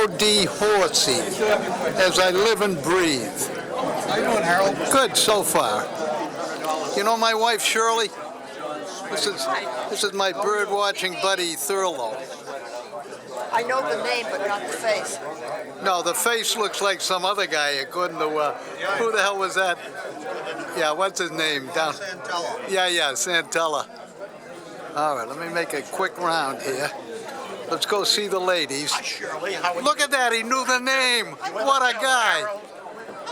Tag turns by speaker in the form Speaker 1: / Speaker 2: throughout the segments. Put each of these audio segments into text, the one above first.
Speaker 1: Howdy Horsey, as I live and breathe.
Speaker 2: How you doing, Harold?
Speaker 1: Good so far. You know my wife Shirley? This is my bird watching buddy Thurlow.
Speaker 3: I know the name, but not the face.
Speaker 1: No, the face looks like some other guy according to, who the hell was that? Yeah, what's his name?
Speaker 2: Santella.
Speaker 1: Yeah, Santella. All right, let me make a quick round here. Let's go see the ladies.
Speaker 2: Hi, Shirley. How are
Speaker 1: Look at that, he knew the name. What a guy.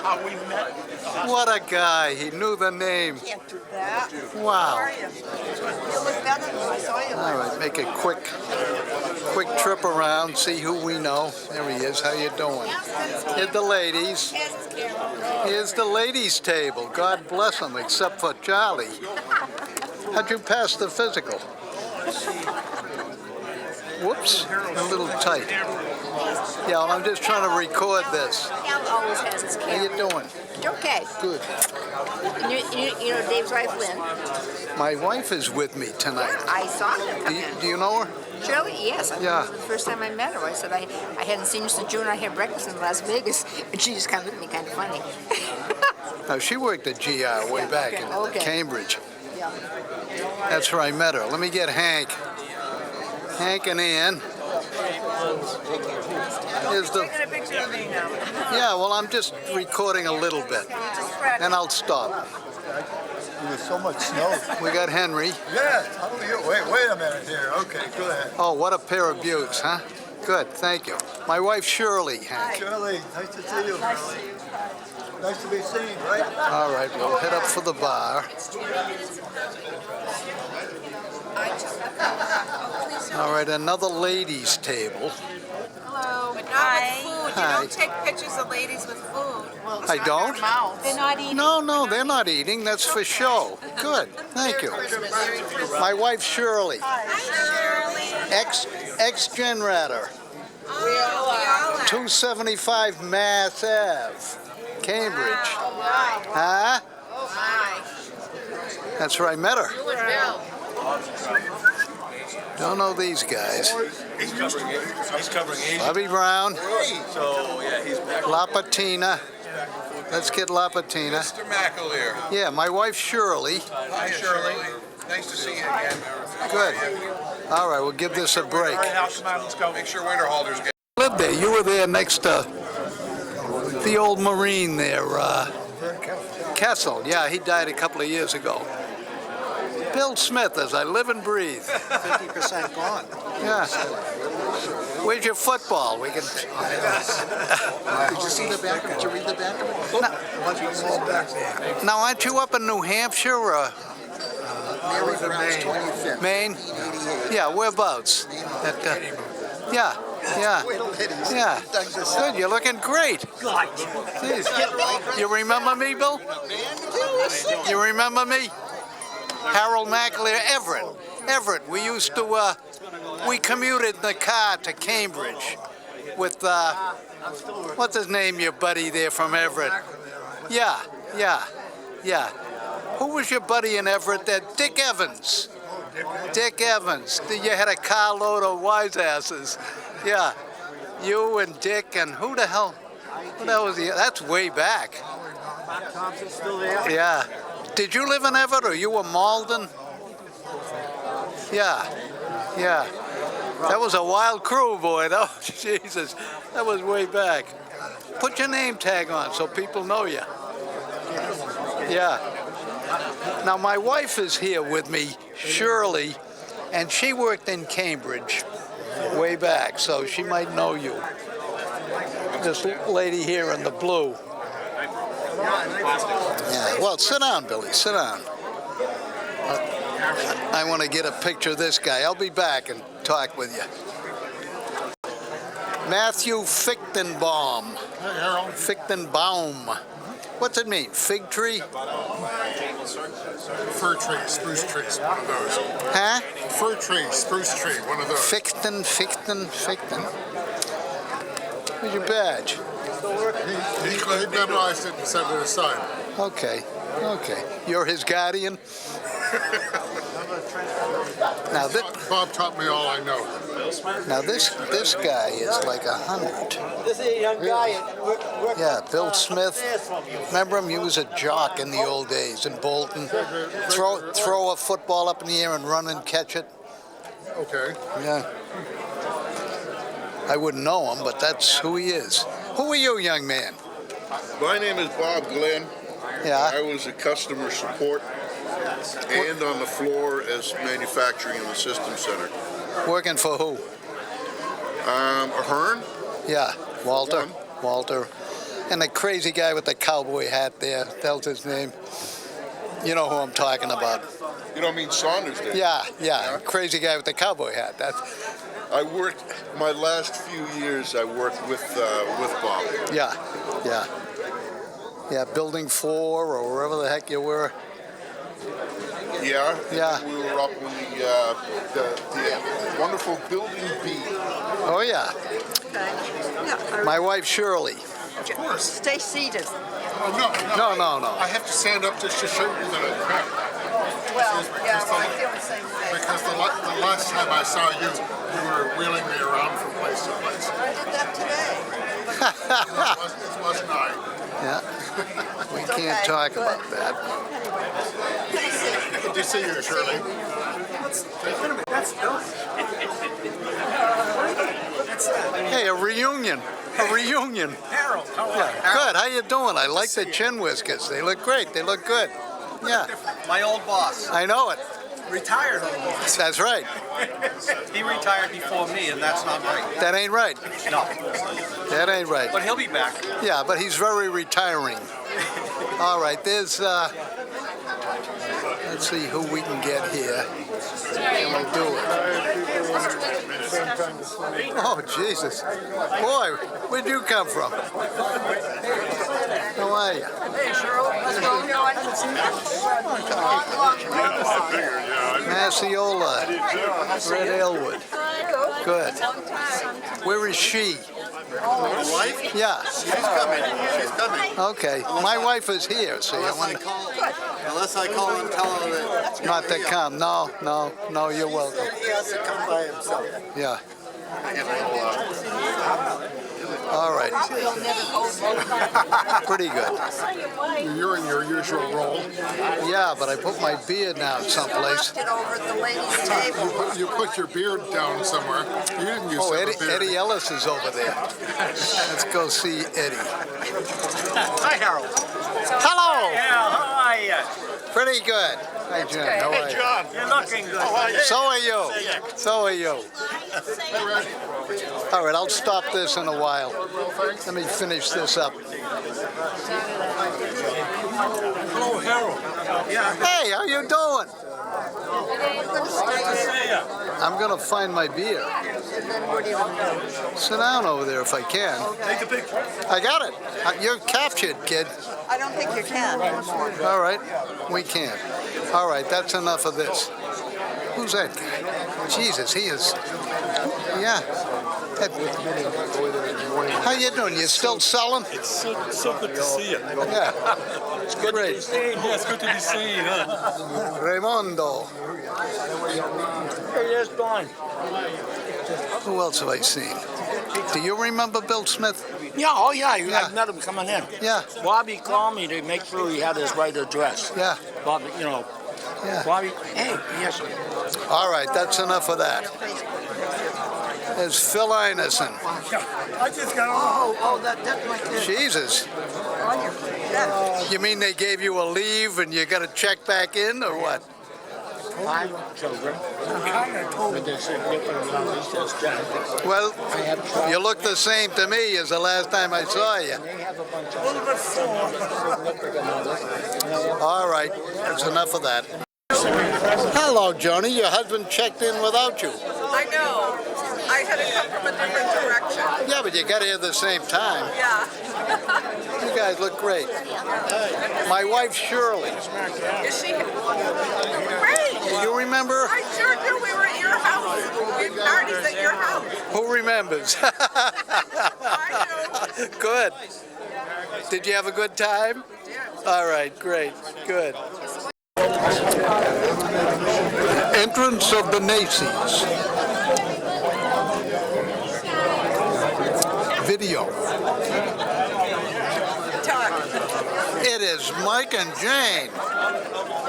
Speaker 2: How we met.
Speaker 1: What a guy, he knew the name.
Speaker 3: Can't do that.
Speaker 1: Wow.
Speaker 3: How are you? You look better than I saw you.
Speaker 1: All right, make a quick trip around, see who we know. There he is, how you doing? Here's the ladies. Here's the ladies' table. God bless them, except for Charlie. How'd you pass the physical? Whoops, a little tight. Yeah, well, I'm just trying to record this.
Speaker 3: Cal always has his
Speaker 1: How you
Speaker 3: camera.
Speaker 1: doing?
Speaker 3: Okay.
Speaker 1: Good.
Speaker 3: You know Dave's wife, Lynn?
Speaker 1: My wife is with me tonight.
Speaker 3: I saw her come in.
Speaker 1: Do you know her?
Speaker 3: Shirley, yes. I
Speaker 1: Yeah.
Speaker 3: remember the first time I met her. I said I hadn't seen her since June. I had breakfast in Las Vegas, and she just kind of looked at me kind of funny.
Speaker 1: No, she worked at GR way back in
Speaker 3: Okay.
Speaker 1: Cambridge.
Speaker 3: Yeah.
Speaker 1: That's where I met her. Let me get Hank. Hank and Ann. Here's the.
Speaker 3: Taking a picture of me now.
Speaker 1: Yeah, well, I'm just recording a little bit, and I'll stop.
Speaker 2: There's so much snow.
Speaker 1: We got Henry.
Speaker 2: Yeah. How are you? Wait a minute here. Okay, go ahead.
Speaker 1: Oh, what a pair of beauts, huh? Good, thank you. My wife Shirley, Hank.
Speaker 2: Shirley, nice to see you. Nice to be seen, right?
Speaker 1: All right, we'll head up for the bar. All right, another ladies' table.
Speaker 4: Hello. But not with food.
Speaker 1: Hi.
Speaker 4: You don't take pictures of ladies with food.
Speaker 1: I don't?
Speaker 4: They're not eating.
Speaker 1: No, they're not eating. That's for show. Good, thank you. My wife Shirley, ex-Generator,
Speaker 4: We all are.
Speaker 1: 275 Mass Ave, Cambridge. Huh? That's where I met her. Don't know these guys.
Speaker 5: He's covering Asia.
Speaker 1: Bobby Brown,
Speaker 5: So, yeah, he's back.
Speaker 1: La Patina. Let's get La Patina.
Speaker 5: Mr. McAleer.
Speaker 1: Yeah, my wife Shirley.
Speaker 5: Hi, Shirley. Nice to see you again.
Speaker 1: Good. All right, we'll give this a break.
Speaker 5: Let's go. Make sure winter holders get.
Speaker 1: Lived there. You were there next to the old Marine there, Kessel. Yeah, he died a couple of years ago. Bill Smith, as I live and breathe.
Speaker 2: 50% gone.
Speaker 1: Yeah. Where's your football? We can.
Speaker 2: Did you see the back of it? Did you read the back of it?
Speaker 1: Now, aren't you up in New Hampshire or
Speaker 2: Mary Brown's 25th.
Speaker 1: Maine? Yeah, whereabouts? Yeah. Yeah. Good, you're looking great. Jeez. You remember me, Bill? You remember me? Harold McAleer, Everett. We used to, we commuted in the car to Cambridge with, what's his name, your buddy there from Everett? Yeah. Who was your buddy in Everett there? Dick Evans. Dick Evans. You had a carload of wise asses. Yeah. You and Dick and who the hell was he? That's way back.
Speaker 2: Thompson's still there?
Speaker 1: Yeah. Did you live in Everett or you were Malden? Yeah. That was a wild crew, boy. Oh, Jesus. That was way back. Put your name tag on so people know you. Yeah. Now, my wife is here with me, Shirley, and she worked in Cambridge way back, so she might know you. This lady here in the blue. Yeah, well, sit down, Billy, sit down. I want to get a picture of this guy. I'll be back and talk with you. Matthew Fichtenbaum. Fichtenbaum. What's it mean? Fig tree?
Speaker 6: Fir tree, spruce tree, one of those.
Speaker 1: Huh?
Speaker 6: Fir tree, spruce tree, one of those.
Speaker 1: Fichten. Where's your badge?
Speaker 6: He memorized it and set it aside.
Speaker 1: Okay. You're his guardian? Now,
Speaker 6: Bob taught me all I know.
Speaker 1: Now this guy is like 100.
Speaker 2: This is a young guy.
Speaker 1: Yeah, Bill Smith. Remember him? He was a jock in the old days in Bolton. Throw a football up in the air and run and catch it.
Speaker 6: Okay.
Speaker 1: Yeah. I wouldn't know him, but that's who he is. Who are you, young man?
Speaker 7: My name is Bob Glenn. I
Speaker 1: Yeah.
Speaker 7: was a customer support and on the floor as manufacturing in the system center.
Speaker 1: Working for who?
Speaker 7: Ahern?
Speaker 1: Yeah, Walter.
Speaker 7: One.
Speaker 1: Walter. And the crazy guy with the cowboy hat there. That's his name. You know who I'm talking about.
Speaker 7: You don't mean Saunders did?
Speaker 1: Yeah. Crazy guy with the cowboy hat. That's,
Speaker 7: I worked, my last few years, I worked with Bob.
Speaker 1: yeah. Yeah, Building 4 or wherever the heck you were.
Speaker 7: Yeah?
Speaker 1: Yeah.
Speaker 7: We were up in the wonderful Building B.
Speaker 1: Oh, yeah. My wife, Shirley.
Speaker 6: Of course.
Speaker 3: Stay seated.
Speaker 6: Oh,
Speaker 1: No.
Speaker 6: I have to stand up just to show you that I can.
Speaker 3: Well, yeah, well, I feel the same way.
Speaker 6: Because the last time I saw you, you were wheeling me around from place to place.
Speaker 3: I did that today.
Speaker 6: It wasn't I.
Speaker 1: Yeah. We
Speaker 3: It's
Speaker 1: can't
Speaker 3: okay.
Speaker 1: talk
Speaker 3: Good.
Speaker 1: about that.
Speaker 6: Good to see you, Shirley.
Speaker 1: Hey, a reunion.
Speaker 5: Harold, how are
Speaker 1: Good. How you doing? I like the chin whiskers. They look great. They look good. Yeah,
Speaker 5: My old boss.
Speaker 1: I know it.
Speaker 5: Retired old boss.
Speaker 1: That's right.
Speaker 5: He retired before me, and that's not right.
Speaker 1: That ain't right.
Speaker 5: No.
Speaker 1: That ain't right.
Speaker 5: But he'll be back.
Speaker 1: Yeah, but he's very retiring. All right, there's, let's see who we can get here. Can we do it? Oh, Jesus. Boy, where'd you come from? How are you?
Speaker 3: Hey, Cheryl, what's going on? Long.
Speaker 1: Massiola, Red Elwood. Good. Where is she?
Speaker 7: My wife?
Speaker 1: Yeah.
Speaker 7: She's coming.
Speaker 1: Okay. My wife is here, see.
Speaker 7: Unless I call and tell her that.
Speaker 1: Not to come. No, you're welcome.
Speaker 7: He has to come by himself.
Speaker 1: Yeah. All right. Pretty good.
Speaker 6: You're in your usual role.
Speaker 1: Yeah, but I put my beard down someplace.
Speaker 3: Left it over at the ladies' table.
Speaker 6: You put your beard down somewhere. You didn't use
Speaker 1: Oh,
Speaker 6: to have a beard.
Speaker 1: Eddie Ellis is over there. Let's go see Eddie.
Speaker 5: Hi, Harold.
Speaker 1: Hello.
Speaker 5: Yeah, how are you?
Speaker 1: Pretty good. Hi, John. How are you?
Speaker 5: John. You're looking good. How are you?
Speaker 1: So are you. So are you. All right, I'll stop this in a while. Let me finish this up.
Speaker 5: Hello, Harold. Yeah.
Speaker 1: Hey, how you doing?
Speaker 5: Nice to see you.
Speaker 1: I'm gonna find my beer. Sit down over there if I can.
Speaker 5: Take a picture.
Speaker 1: I got it. You're captured, kid.
Speaker 3: I don't think you can.
Speaker 1: All right, we can't. All right, that's enough of this. Who's that guy? Jesus, he is. Yeah. How you doing? You still selling?
Speaker 8: It's so good to see you.
Speaker 1: Yeah.
Speaker 8: It's good
Speaker 1: Great.
Speaker 8: to be seen. Yeah, it's good to be seen. Huh?
Speaker 1: Raimondo.
Speaker 8: Hey, there's Don.
Speaker 1: Who else have I seen? Do you remember Bill Smith?
Speaker 8: Yeah, oh yeah,
Speaker 1: Yeah.
Speaker 8: I met him coming in.
Speaker 1: Yeah.
Speaker 8: Bobby called me to make sure he had his right address.
Speaker 1: Yeah.
Speaker 8: Bobby, you know,
Speaker 1: Yeah.
Speaker 8: Bobby, hey, yes.
Speaker 1: All right, that's enough of that. There's Phil Ineson.
Speaker 8: I just got
Speaker 3: Oh, that's my kid.
Speaker 1: Jesus. You mean they gave you a leave and you got to check back in or what?
Speaker 8: 5 children. But they said different numbers, just Jack.
Speaker 1: Well, you look the same to me as the last time I saw you.
Speaker 8: They have a bunch of significant others.
Speaker 1: All right, that's enough of that. Hello, Joni. Your husband checked in without you.
Speaker 4: I know. I had to come from a different direction.
Speaker 1: Yeah, but you got here at the same time.
Speaker 4: Yeah.
Speaker 1: You guys look great. My wife, Shirley.
Speaker 4: Is she great?
Speaker 1: You remember?
Speaker 4: I sure do. We were at your house. We had parties at your house.
Speaker 1: Who remembers?
Speaker 4: I
Speaker 1: Good. Did you have a good time? All right, great, good. Entrance of the Macy's. video. It is Mike and Jane.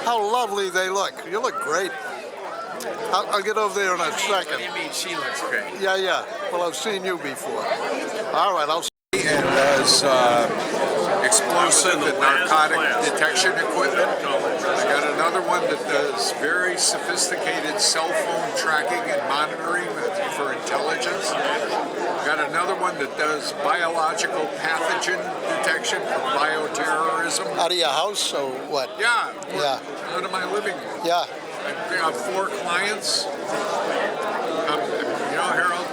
Speaker 1: How lovely they look. You look great. I'll get over there in a second.
Speaker 5: What do you mean she looks great?
Speaker 1: Yeah, yeah. Well, I've seen you before. All right, I'll.
Speaker 9: And does explosive and narcotic detection equipment. I got another one that does very sophisticated cell phone tracking and monitoring for intelligence. Got another one that does biological pathogen detection for bioterrorism.
Speaker 1: Out of your house or what?
Speaker 9: Yeah,
Speaker 1: Yeah.
Speaker 9: out of my living room.
Speaker 1: Yeah.
Speaker 9: I have 4 clients. You know, Harold,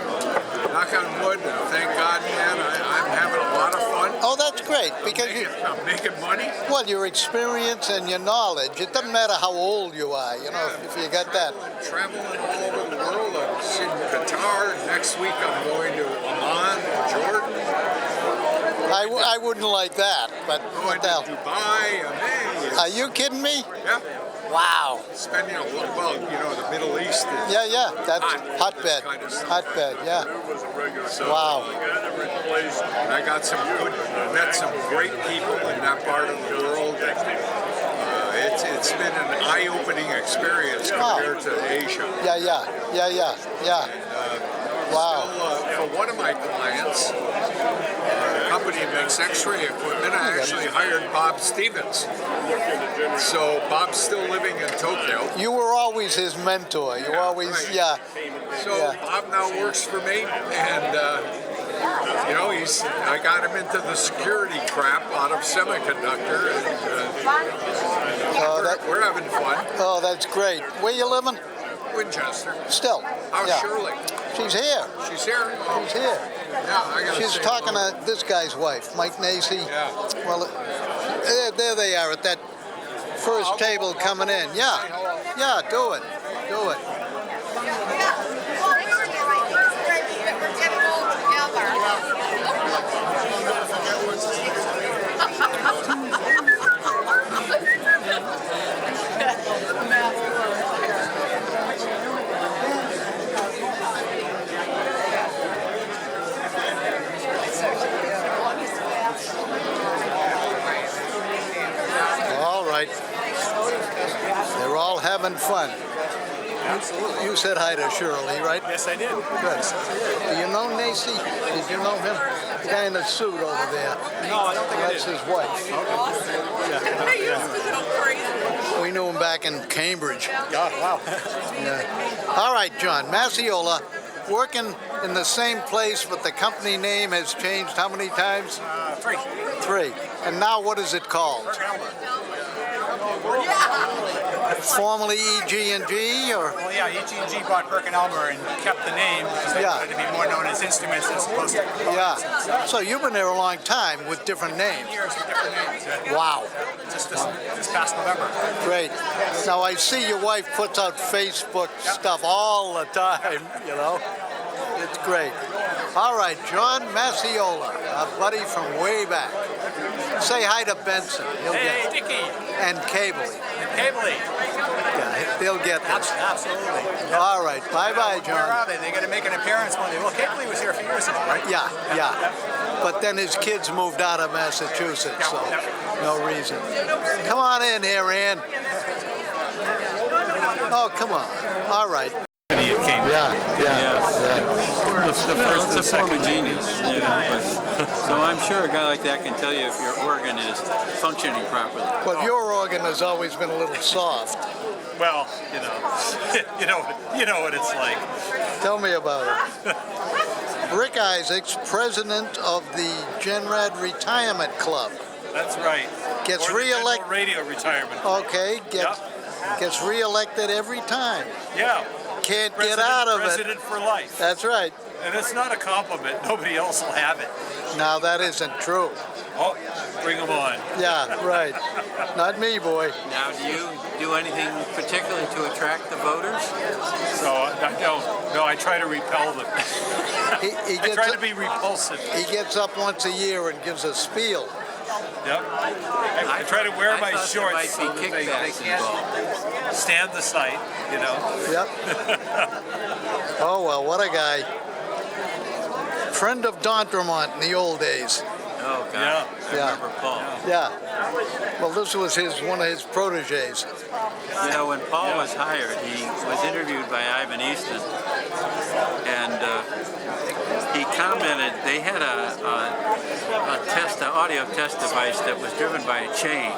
Speaker 9: knock on wood, thank God, man, I'm having a lot of fun.
Speaker 1: Oh, that's great because
Speaker 9: I'm making money.
Speaker 1: well, your experience and your knowledge. It doesn't matter how old you are. You know, if you got that.
Speaker 9: Traveling all over the world. I was in Qatar. Next week I'm going to Oman, Jordan.
Speaker 1: I wouldn't like that, but
Speaker 9: Going
Speaker 1: what
Speaker 9: to
Speaker 1: the hell?
Speaker 9: Dubai. Amazing.
Speaker 1: Are you kidding me?
Speaker 9: Yeah.
Speaker 1: Wow.
Speaker 9: Spending a lot, well, you know, the Middle East is
Speaker 1: Yeah, yeah. That's hotbed.
Speaker 9: kind of stuff.
Speaker 1: Hotbed. Yeah. Wow.
Speaker 9: And I got met some great people in that part of the world. It's been an eye-opening experience compared to Asia.
Speaker 1: Yeah, yeah. Yeah, yeah. Yeah. Wow.
Speaker 9: For one of my clients, the company makes X-ray equipment. I actually hired Bob Stevens. So Bob's still living in Tokyo.
Speaker 1: You were always his mentor. You always,
Speaker 9: right.
Speaker 1: yeah.
Speaker 9: So
Speaker 1: Yeah.
Speaker 9: Bob now works for me, and you know, I got him into the security crap out of semiconductor, and we're having fun.
Speaker 1: Oh, that's great. Where you living?
Speaker 9: Winchester.
Speaker 1: Still.
Speaker 9: How's
Speaker 1: Yeah.
Speaker 9: Shirley?
Speaker 1: She's here.
Speaker 9: She's here.
Speaker 1: She's here.
Speaker 9: Yeah, I gotta
Speaker 1: She's
Speaker 9: say
Speaker 1: talking
Speaker 9: hello.
Speaker 1: to this guy's wife, Mike Nacy.
Speaker 9: Yeah.
Speaker 1: Well, there they are at that first table coming in. Yeah. Yeah, do it. Do it.
Speaker 4: We're getting all together.
Speaker 1: All right. They're all having fun. Absolutely. You said hi to Shirley, right?
Speaker 5: Yes, I did.
Speaker 1: Good. Do you know Nacy? Did you know him? The guy in the suit over there.
Speaker 5: No, I don't think I
Speaker 1: That's
Speaker 5: did.
Speaker 1: his wife.
Speaker 4: They used to go crazy.
Speaker 1: We knew him back in Cambridge.
Speaker 5: God, wow.
Speaker 1: Yeah. All right, John. Massiola, working in the same place, but the company name has changed how many times?
Speaker 5: 3.
Speaker 1: 3. And now what is it called? Formerly EG&G, or?
Speaker 5: Well, yeah, EG&G bought Perkin-Elmer and kept the name because they
Speaker 1: Yeah.
Speaker 5: wanted to be more known as instruments as opposed to
Speaker 1: Yeah. So you've been there a long time with different names.
Speaker 5: years with different names.
Speaker 1: Wow.
Speaker 5: Just this past November.
Speaker 1: Great. Now I see your wife puts out Facebook stuff all the time, you know. It's great. All right, John Massiola, a buddy from way back. Say hi to Benson. He'll
Speaker 5: Hey,
Speaker 1: get
Speaker 5: Dickie.
Speaker 1: and Cabley.
Speaker 5: Cabley.
Speaker 1: Yeah, they'll get this.
Speaker 5: Absolutely.
Speaker 1: All right. Bye-bye,
Speaker 5: Where
Speaker 1: John.
Speaker 5: are they? They got to make an appearance one day. Well, Cabley was here a few years ago, right?
Speaker 1: Yeah, yeah. But then his kids moved out of Massachusetts, so no reason. Come on in here, Ann. Oh, come on. All right. Yeah.
Speaker 10: The first and second genius, you know. But, so I'm sure a guy like that can tell you if your organ is functioning properly.
Speaker 1: Well, your organ has always been a little soft.
Speaker 5: Well, you know what it's like.
Speaker 1: Tell me about it. Rick Isaacs, president of the Genrad Retirement Club.
Speaker 5: That's right.
Speaker 1: Gets
Speaker 5: Or the general
Speaker 1: reelected.
Speaker 5: radio retirement.
Speaker 1: Okay, gets reelected every time.
Speaker 5: Yeah.
Speaker 1: Can't get out of it.
Speaker 5: President for life.
Speaker 1: That's right.
Speaker 5: And it's not a compliment. Nobody else will have it.
Speaker 1: Now that isn't true.
Speaker 5: Oh, bring them on.
Speaker 1: Yeah, right. Not me, boy.
Speaker 10: Now, do you do anything particularly to attract the voters?
Speaker 5: So, no, I try to repel them.
Speaker 1: He
Speaker 5: I
Speaker 1: gets
Speaker 5: try
Speaker 1: up,
Speaker 5: to be repulsive.
Speaker 1: he gets up once a year and gives a spiel.
Speaker 5: Yep. I try to wear my
Speaker 10: thought there
Speaker 5: shorts so
Speaker 10: might be
Speaker 5: that they
Speaker 10: kickbacks involved.
Speaker 5: can't stand the sight, you know.
Speaker 1: Yep. Oh, well, what a guy. friend of D'Entremont in the old days.
Speaker 10: Oh, God. I
Speaker 1: Yeah.
Speaker 10: remember Paul.
Speaker 1: Yeah. Well, this was one of his proteges.
Speaker 10: You know, when Paul was hired, he was interviewed by Ivan Easton, and he commented they had an audio test device that was driven by a chain,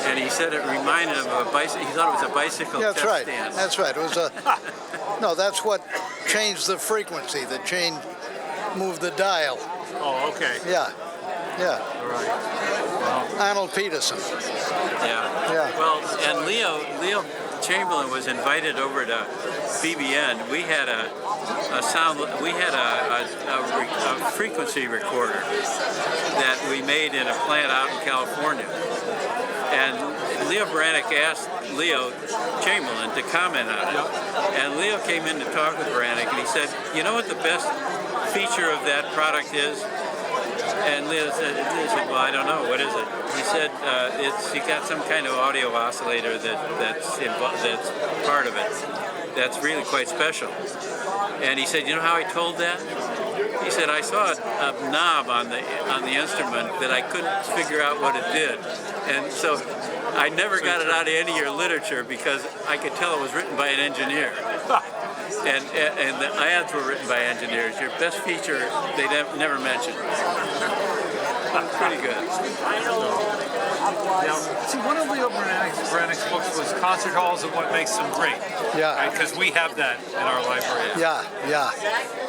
Speaker 10: and he said it reminded him of a bicycle. He thought it was a bicycle
Speaker 1: That's
Speaker 10: test
Speaker 1: right.
Speaker 10: stand.
Speaker 1: That's right. It was a no. That's what changed the frequency. The chain moved the dial.
Speaker 5: Oh, okay.
Speaker 1: Yeah. Yeah.
Speaker 5: All right. Well,
Speaker 1: Arnold Peterson.
Speaker 10: Yeah.
Speaker 1: Yeah.
Speaker 10: Well, and Leo Chamberlain was invited over to BBN. We had a frequency recorder that we made in a plant out in California. And Leo Brannick asked Leo Chamberlain to comment on it. And Leo came in to talk with Brannick, and he said, "You know what the best feature of that product is?" And Leo said, "Well, I don't know. What is it?" He said, "You got some kind of audio oscillator that's part of it. That's really quite special." And he said, "You know how I told that?" He said, "I saw a knob on the instrument that I couldn't figure out what it did, and so I never got it out of any of your literature because I could tell it was written by an engineer." And the ads were written by engineers. Your best feature, they never mentioned. Pretty good.
Speaker 5: now, see, one of Leo Brannick's books was Concert Halls and What Makes Them Great.
Speaker 1: Yeah.
Speaker 5: Because we have that in our library.
Speaker 1: Yeah. Yeah.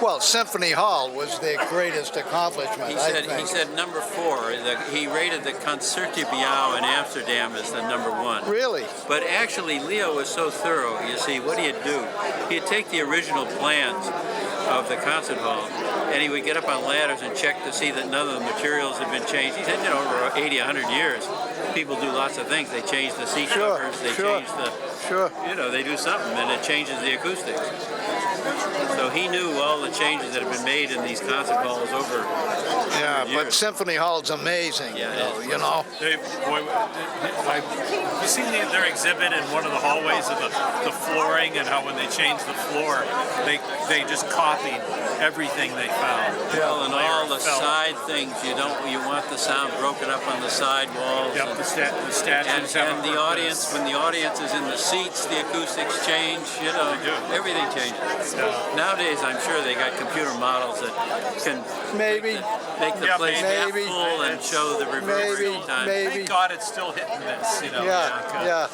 Speaker 1: Well, Symphony Hall was their greatest accomplishment.
Speaker 10: He
Speaker 1: I
Speaker 10: said
Speaker 1: think.
Speaker 10: number 4. He rated the Concertgebouw in Amsterdam as the number 1.
Speaker 1: Really?
Speaker 10: But actually, Leo was so thorough. You see, what he'd do, he'd take the original plans of the concert hall, and he would get up on ladders and check to see that none of the materials had been changed. He said, over 80, 100 years, people do lots of things. They change the seat covers, they change the, they do something, and it changes the acoustics. So he knew all the changes that have been made in these concert halls over
Speaker 1: Yeah,
Speaker 10: years.
Speaker 1: but Symphony Hall's amazing.
Speaker 10: Yeah,
Speaker 1: though, you know.
Speaker 5: You seen their exhibit in one of the hallways of the flooring, and how when they changed the floor, they just copied everything they found.
Speaker 10: Well, and all the
Speaker 5: Felt.
Speaker 10: side things, you want the sound broken up on the side walls.
Speaker 5: Yep, the statues have
Speaker 10: And
Speaker 5: a
Speaker 10: the
Speaker 5: purpose.
Speaker 10: audience, when the audience is in the seats, the acoustics change, everything changes. Nowadays, I'm sure they got computer models that can
Speaker 1: Maybe.
Speaker 10: make the place half
Speaker 1: maybe.
Speaker 10: full and show the reverberation time.
Speaker 1: Maybe.
Speaker 5: Thank God it's still hit and miss,
Speaker 1: Yeah.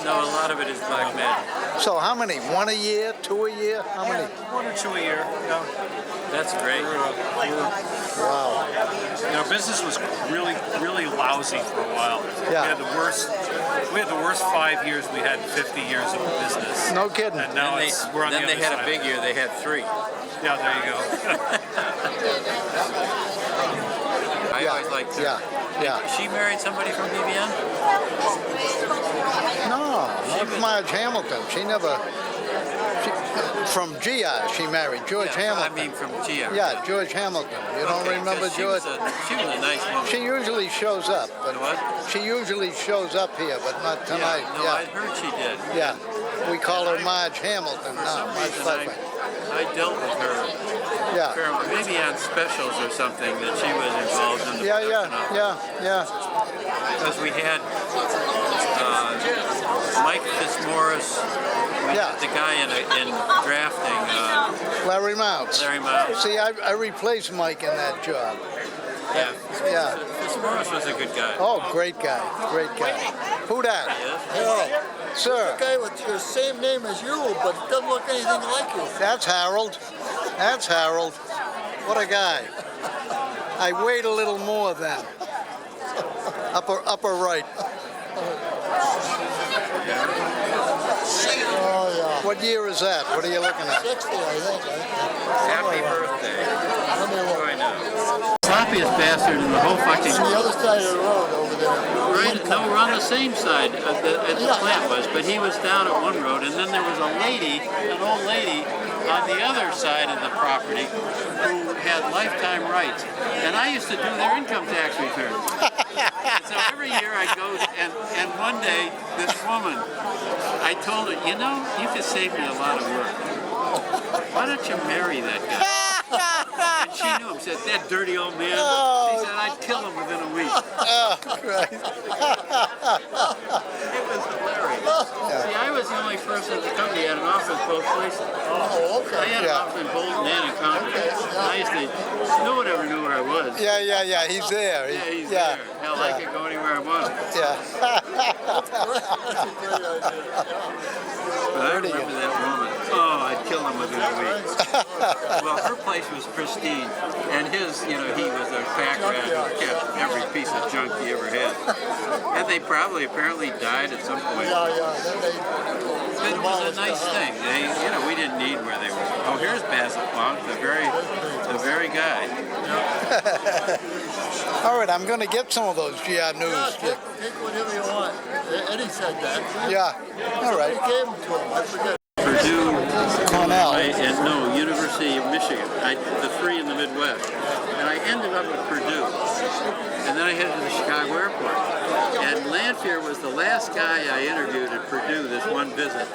Speaker 10: No, a lot of it is black magic.
Speaker 1: So how many? 1 a year? 2 a year? How many?
Speaker 5: 1 or 2 a year.
Speaker 10: That's great.
Speaker 1: Wow.
Speaker 5: Business was really, really lousy for a while.
Speaker 1: Yeah.
Speaker 5: We had the worst 5 years we had in 50 years of business.
Speaker 1: No kidding.
Speaker 5: And now we're on
Speaker 10: Then
Speaker 5: the
Speaker 10: they
Speaker 5: other
Speaker 10: had
Speaker 5: side.
Speaker 10: a big year, they had 3.
Speaker 5: Yeah, there you go.
Speaker 10: I always liked her.
Speaker 1: Yeah.
Speaker 10: She married somebody from BBN?
Speaker 1: No, not Marge Hamilton. She never. From GI, she married George Hamilton.
Speaker 10: I mean from GI.
Speaker 1: Yeah, George Hamilton. You don't remember
Speaker 10: She
Speaker 1: George?
Speaker 10: was a nice woman.
Speaker 1: She usually shows up, but
Speaker 10: What?
Speaker 1: she usually shows up here, but not tonight.
Speaker 10: No, I heard she did.
Speaker 1: Yeah. We call her Marge Hamilton now. Marge
Speaker 10: Reason
Speaker 1: Fletcher.
Speaker 10: I dealt with her,
Speaker 1: Yeah.
Speaker 10: maybe on specials or something, that she was involved in the production of.
Speaker 1: Yeah.
Speaker 10: Because we had Mike Fitzmaurice, the guy in drafting,
Speaker 1: Larry Mounts.
Speaker 10: Larry Mounts.
Speaker 1: See, I replaced Mike in that job.
Speaker 10: Yeah.
Speaker 1: Yeah.
Speaker 10: Fitzmaurice was a good guy.
Speaker 1: Oh, great guy. Who that? Sir.
Speaker 2: Guy with your same name as you, but doesn't look anything like you.
Speaker 1: That's Harold. What a guy. I weighed a little more then. Upper right.
Speaker 2: Oh, yeah.
Speaker 1: What year is that? What are you looking at?
Speaker 2: 60, I think.
Speaker 10: Happy birthday.
Speaker 2: Let me look.
Speaker 10: I know. Sloppiest bastard in the whole fucking...
Speaker 2: It's on the other side of the road over there.
Speaker 10: Right, no, we're on the same side at the plant was, but he was down at one road, and then there was an old lady, on the other side of the property who had lifetime rights. And I used to do their income tax returns. And so every year I'd go, and one day, this woman, I told her, you could save me a lot of work. Why don't you marry that guy? And wife said, "That dirty old man."
Speaker 1: Oh.
Speaker 10: She said, "I'd kill him within a week."
Speaker 1: Oh, Christ.
Speaker 10: It was hilarious. See, I was the only person in the company that had an office both places.
Speaker 2: Oh, okay.
Speaker 10: I had an
Speaker 1: Yeah.
Speaker 10: office in Bolton and in Concord. I used to, no one ever knew where I was.
Speaker 1: Yeah. He's there.
Speaker 10: Yeah, he's there. Hell, I could go anywhere I wanted.
Speaker 1: Yeah.
Speaker 10: But I remember that woman. Oh, I'd kill him within a week. Well, her place was pristine, and his, he was a pack rat who kept every piece of junk he ever had. And they probably apparently died at some point. But it was a nice thing. They, we didn't need where they were. Oh, here's Basil Funk, the very guy.
Speaker 1: All right, I'm going to get some of those GR News.
Speaker 2: Take whatever you want. Eddie said that.
Speaker 1: Yeah. All right.
Speaker 2: He gave them to him. I forget.
Speaker 10: Purdue,
Speaker 1: Cornell.
Speaker 10: University of Michigan, the three in the Midwest. And I ended up at Purdue. And then I headed to the Chicago airport. And Lanphier was the last guy I interviewed at Purdue this one visit.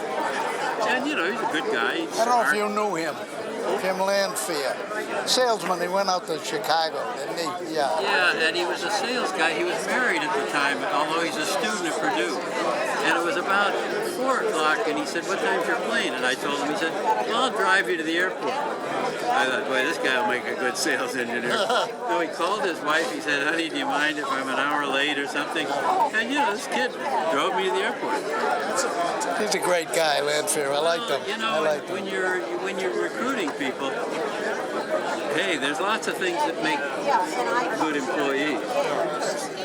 Speaker 10: And, he's a good guy. He's
Speaker 1: I don't know if
Speaker 10: smart.
Speaker 1: you knew him. Jim Lanphier. Salesman, he went out to Chicago, didn't he? Yeah.
Speaker 10: Yeah, and he was a sales guy. He was married at the time, although he's a student at Purdue. And it was about 4 o'clock, and he said, "What time's your plane?" And I told him, he said, "Well, I'll drive you to the airport." I thought, boy, this guy will make a good sales engineer. So he called his wife. He said, "Honey, do you mind if I'm an hour late or something?" And, this kid drove me to the airport.
Speaker 1: He's a great guy, Lanphier. I liked him. I liked him.
Speaker 10: When you're recruiting people, hey, there's lots of things that make good employees,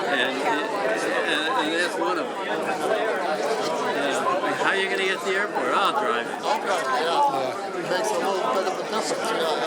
Speaker 10: and that's one of them. How are you going to get to the airport? I'll drive you.
Speaker 2: Yeah. It makes a little bit of a difference. Yeah.